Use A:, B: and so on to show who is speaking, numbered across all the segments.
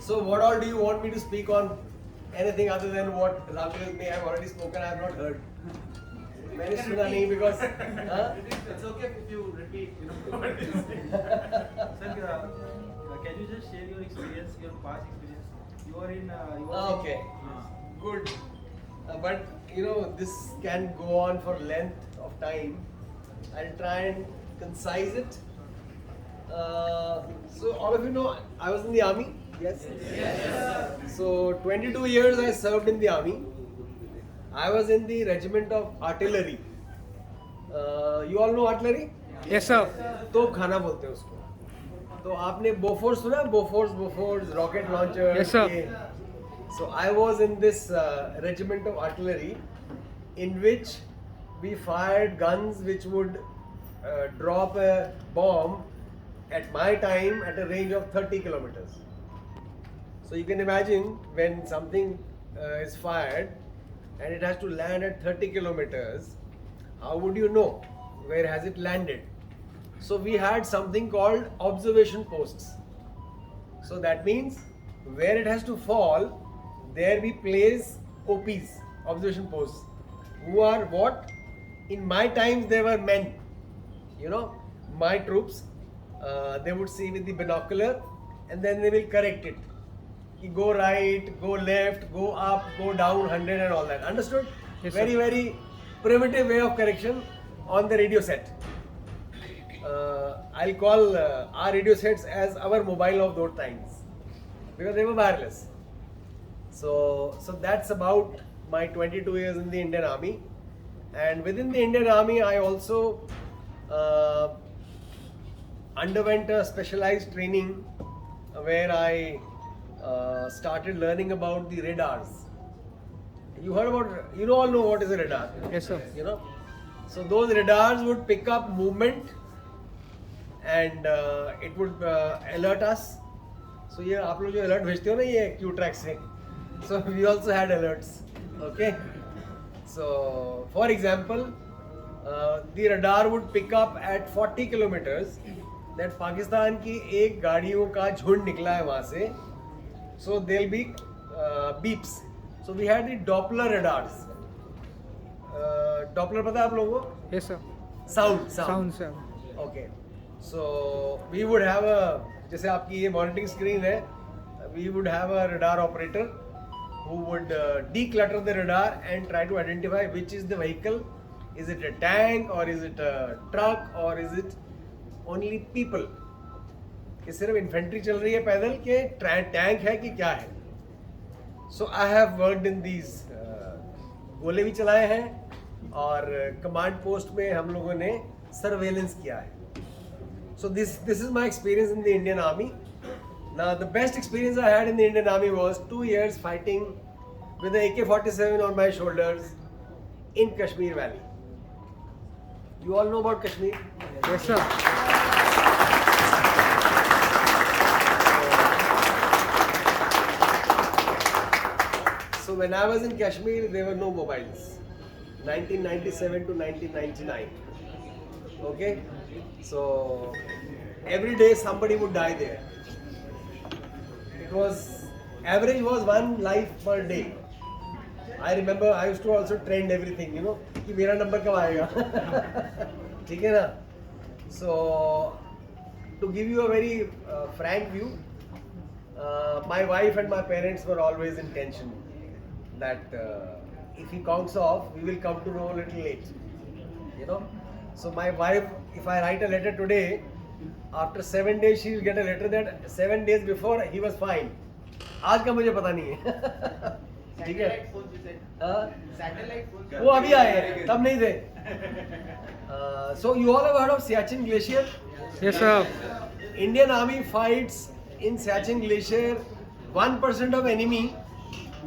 A: So what all do you want me to speak on? Anything other than what Ramil may have already spoken, I have not heard. मैंने सुना नहीं because
B: It's okay if you repeat, what you say. Sir, can you just share your experience, your past experience? You are in.
A: Okay, good. But this can go on for length of time. I'll try and concise it. So all of you know I was in the army. Yes. Yes. So 22 years I served in the army. I was in the regiment of artillery. You all know artillery?
C: Yes, sir.
A: तोप खाना बोलते हैं उसको. तो आपने Bofors सुना? Bofors rocket launcher.
C: Yes, sir.
A: So I was in this regiment of artillery, in which we fired guns which would drop a bomb at my time at a range of 30 kilometers. So you can imagine when something is fired and it has to land at 30 kilometers, how would you know where has it landed? So we had something called observation posts. So that means where it has to fall, there we place OPs, observation posts, who are what? In my times they were men. My troops, they would see with the binocular and then they will correct it. You go right, go left, go up, go down 100 and all that. Understood?
C: Yes,
A: very,
C: sir.
A: very primitive way of correction on the radio set. I'll call our radio sets as our mobile of those times because they were wireless. So that's about my 22 years in the Indian Army. And within the Indian Army, I also underwent a specialized training where I started learning about the radars. You heard about, all know what is a radar.
C: Yes, sir.
A: So those radars would pick up movement and it would alert us. So ये आप लोग जो alert भेजते हो ना ये Q track से. So we also had alerts. Okay. So for example, the radar would pick up at 40 kilometers that Pakistan की एक गाड़ियों का झुंड निकला है वहाँ से. So there'll be beeps. So we had the Doppler radars. Doppler पता है आप लोगों को?
C: Yes, sir.
A: Sound.
C: Sir.
A: Okay. So we would have a, जैसे आपकी ये monitoring screen है, we would have a radar operator who would declutter the radar and try to identify which is the vehicle. Is it a tank or is it a truck or is it only people? कि सिर्फ infantry चल रही है पैदल के tank है कि क्या है. So I have worked in these. गोले भी चलाए हैं और कमांड पोस्ट में हम लोगों ने सर्वेलेंस किया है. So this is my experience in the Indian army. Now the best experience I had in the Indian Army was 2 years fighting with the AK-47 on my shoulders in Kashmir Valley. You all know about Kashmir?
C: Yes, sir.
A: So when I was in Kashmir, there were no mobiles. 1997 to 1999. Okay? So every day somebody would die there. It was, average was 1 life per day. I remember I used to also trend everything, कि मेरा number कब आएगा. ठीक है ना? So to give you a very frank view, my wife and my parents were always in tension that if he counts off, we will come to know a little late. So my wife, if I write a letter today, after 7 days she will get a letter that 7 days before he was fine. आज का मुझे पता नहीं है. ठीक है? वो अभी आए हैं, तब नहीं थे. So you all have heard of Siachen Glacier?
C: Yes, sir.
A: Indian Army fights in Siachen Glacier. 1% of enemy,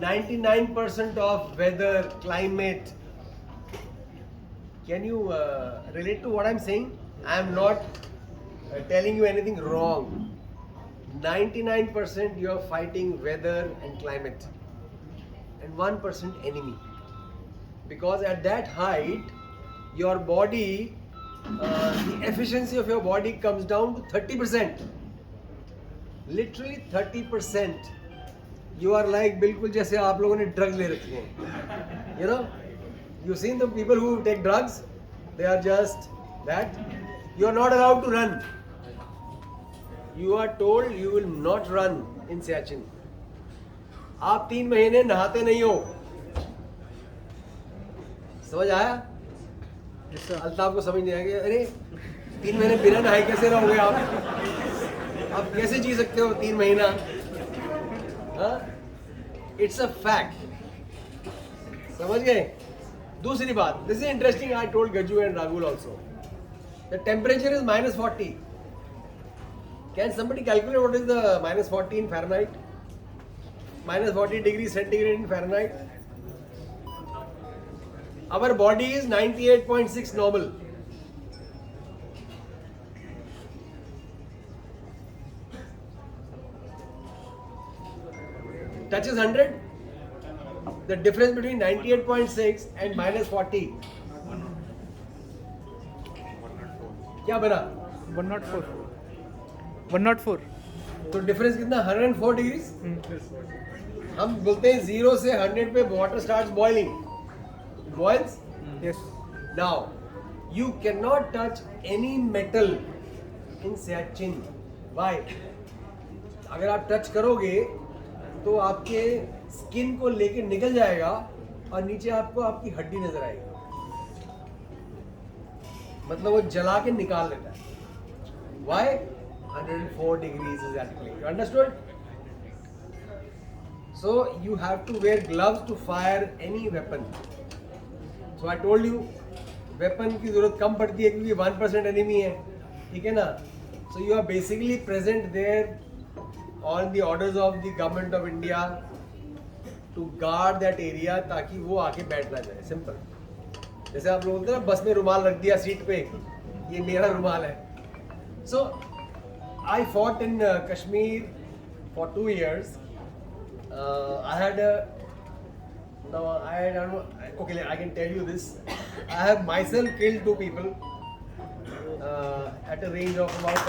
A: 99% of weather, climate. Can you relate to what I'm saying? I am not telling you anything wrong. 99% you are fighting weather and climate, and 1% enemy. Because at that height, your body, the efficiency of your body comes down to 30%. Literally 30% you are like बिल्कुल जैसे आप लोगों ने ड्रग ले रखी हैं, you know, you seen the people who take drugs, they are just that. You are not allowed to run. You are told you will not run in Siachen. आप 3 महीने नहाते नहीं हो. समझ आया? अल्ताफ को समझ नहीं आया कि अरे 3 महीने बिना नहाए कैसे रहोगे आप कैसे जी सकते हो 3 महीना? It's a fact. समझ गए? दूसरी बात, this is interesting. I told Gajju and Rahul also. The temperature is -40. Can somebody calculate what is the -40 in Fahrenheit? -40 degrees centigrade in Fahrenheit. Our body is 98.6 normal. Touches 100. The difference between 98.6 and -40. क्या बना?
C: 104.
A: तो difference कितना? 104 degrees. हम बोलते हैं 0 से 100 पे water starts boiling. Boils.
C: Yes.
A: Now, you cannot touch any metal in Siachen. Why? अगर आप टच करोगे तो आपके स्किन को लेके निकल जाएगा और नीचे आपको आपकी हड्डी नजर आएगी. मतलब वो जला के निकाल लेता है. Why? 104 degrees exactly. You understood? So you have to wear gloves to fire any weapon. So I told you, weapon की जरूरत कम पड़ती है क्योंकि 1% enemy है. ठीक है ना? So you are basically present there on the orders of the government of India to guard that area ताकि वो आके बैठ ना जाए. Simple. जैसे आप लोग बोलते हैं ना बस में रुमाल रख दिया सीट पे, ये मेरा रुमाल है. So I fought in Kashmir for 2 years. I had okay, I can tell you this. I have myself killed 2 people at a range of about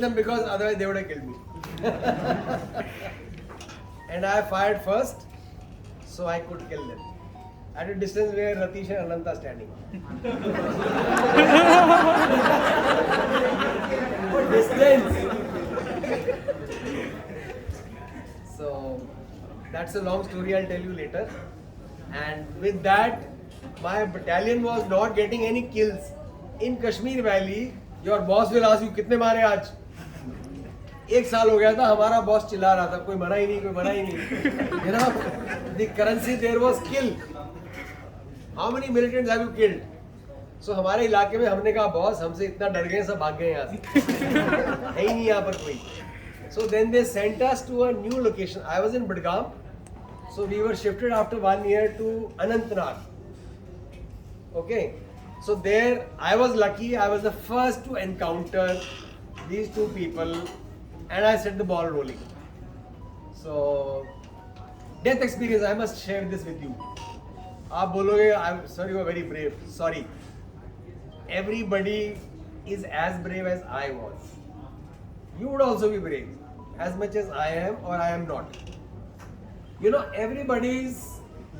A: them because otherwise they would have killed me. And I fired first, so I could kill them. At a distance where Ratish and Anant are standing. What distance? So that's a long story. I'll tell you later. And with that, my battalion was not getting any kills in Kashmir Valley. Your boss will ask you, कितने मारे आज? 1 साल हो गया था, हमारा boss चिल्ला रहा था, कोई मरा ही नहीं, कोई मरा ही नहीं. You know, the currency there was kill. How many militants have you killed? So हमारे इलाके में हमने कहा बॉस हमसे इतना डर गए सब भाग गए यहाँ से. है ही नहीं यहाँ पर कोई. So then they sent us to a new location. I was in Budgam. So we were shifted after 1 year to Anantnag. Okay. So there I was lucky. I was the first to encounter these 2 people and I set the ball rolling. So death experience, I must share this with you. आप बोलोगे I'm sorry, you are very brave. Sorry. Everybody is as brave as I was. You would also be brave, as much as I am or I am not. You know, everybody is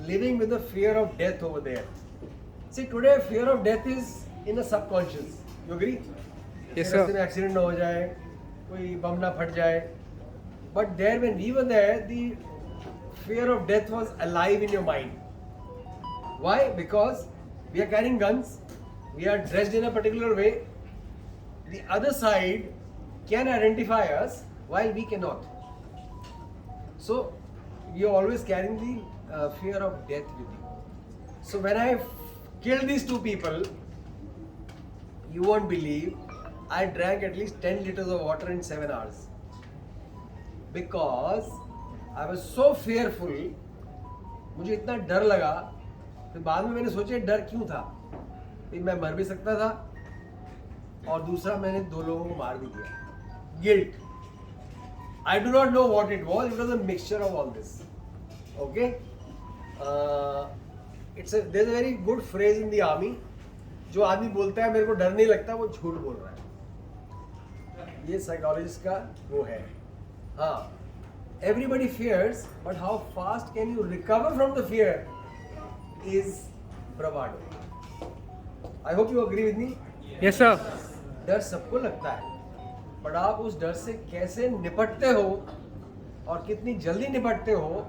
A: living with the fear of death over there. See, today fear of death is in a subconscious. You agree?
C: Yes, sir.
A: रास्ते में accident ना हो जाए, कोई बम ना फट जाए. But there, when we were there, the fear of death was alive in your mind. Why? Because we are carrying guns, we are dressed in a particular way. The other side can identify us while we cannot. So we are always carrying the fear of death with you. So when I killed these 2 people, you won't believe, I drank at least 10 liters of water in 7 hours. Because I was so fearful, मुझे इतना डर लगा. फिर बाद में मैंने सोचा डर क्यों था, मैं मर भी सकता था और दूसरा मैंने 2 लोगों को मार भी दिया. Guilt. I do not know what it was. It was a mixture of all this. Okay. There's a very good phrase in the army. जो आदमी बोलता है मेरे को डर नहीं लगता वो झूठ बोल रहा है. ये साइकोलॉजिस्ट का वो है. हाँ, everybody fears, but how fast can you recover from the fear is bravado. I hope you agree with me.
C: Yes, sir.
A: डर सबको लगता है, बट आप उस डर से कैसे निपटते हो और कितनी जल्दी निपटते हो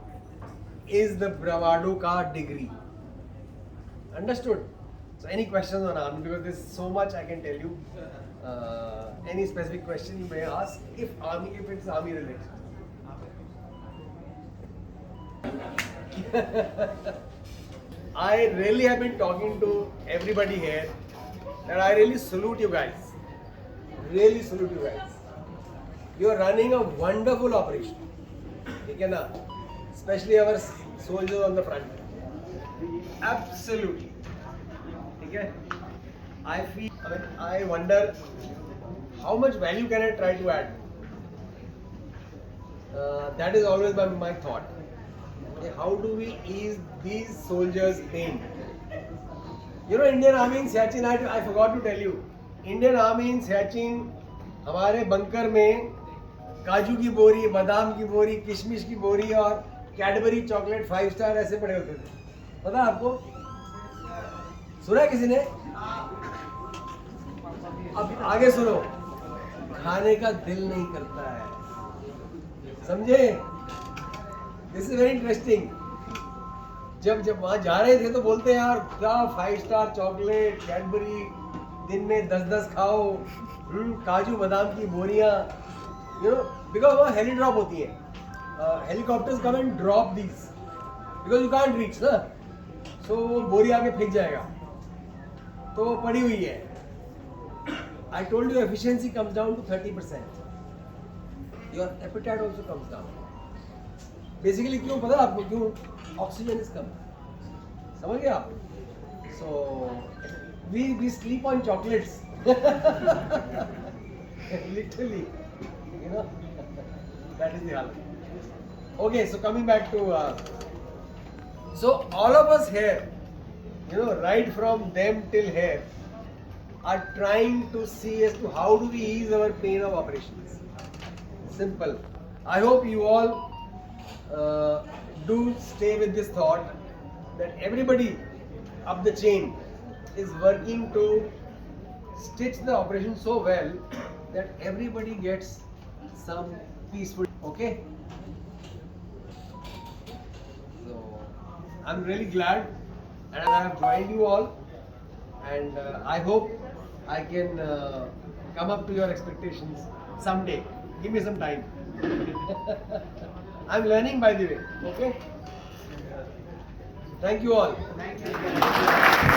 A: is the bravado का degree. Understood? So any questions on army, because there's so much I can tell you. Any specific question you may ask if it's army related. I really have been talking to everybody here and I really salute you guys. Really salute you guys. You are running a wonderful operation. ठीक है ना? Especially our soldiers on the front. Absolutely. ठीक है? I wonder how much value can I try to add. That is always my thought. Okay, how do we ease these soldiers' pain? You know, Indian Army in Siachen, I forgot to tell you. Indian Army in Siachen, हमारे bunker में काजू की बोरी, बादाम की बोरी, किशमिश की बोरी और कैडबरी चॉकलेट 5 स्टार ऐसे पड़े होते थे. पता है आपको? सुना है किसी ने? अब आगे सुनो. खाने का दिल नहीं करता है. समझे? This is very interesting. जब वहां जा रहे थे तो बोलते हैं यार क्या 5 स्टार चॉकलेट कैडबरी दिन में 10-10 खाओ, काजू बादाम की बोरियां, यू नो, बिकॉज वहाँ हेली ड्रॉप होती है. Helicopters come and drop these because you can't reach ना, सो वो बोरी आके फेंक जाएगा तो वो पड़ी हुई है. I told you efficiency comes down to 30%. Your appetite also comes down. Basically क्यों पता है आपको? क्यों? ऑक्सीजन इज कम. समझ गए आप? सो we sleep on chocolates. Literally, you know. That is the halat. Okay, so coming back to so all of us here, you know, right from them till here, are trying to see as to how do we ease our pain of operations. Simple. I hope you all do stay with this thought that everybody up the chain is working to stitch the operation so well that everybody gets some peaceful. Okay, so I'm really glad and I have joined you all and I hope I can come up to your expectations someday. Give me some time. I'm learning, by the way. Okay, thank you all.
B: Thank you.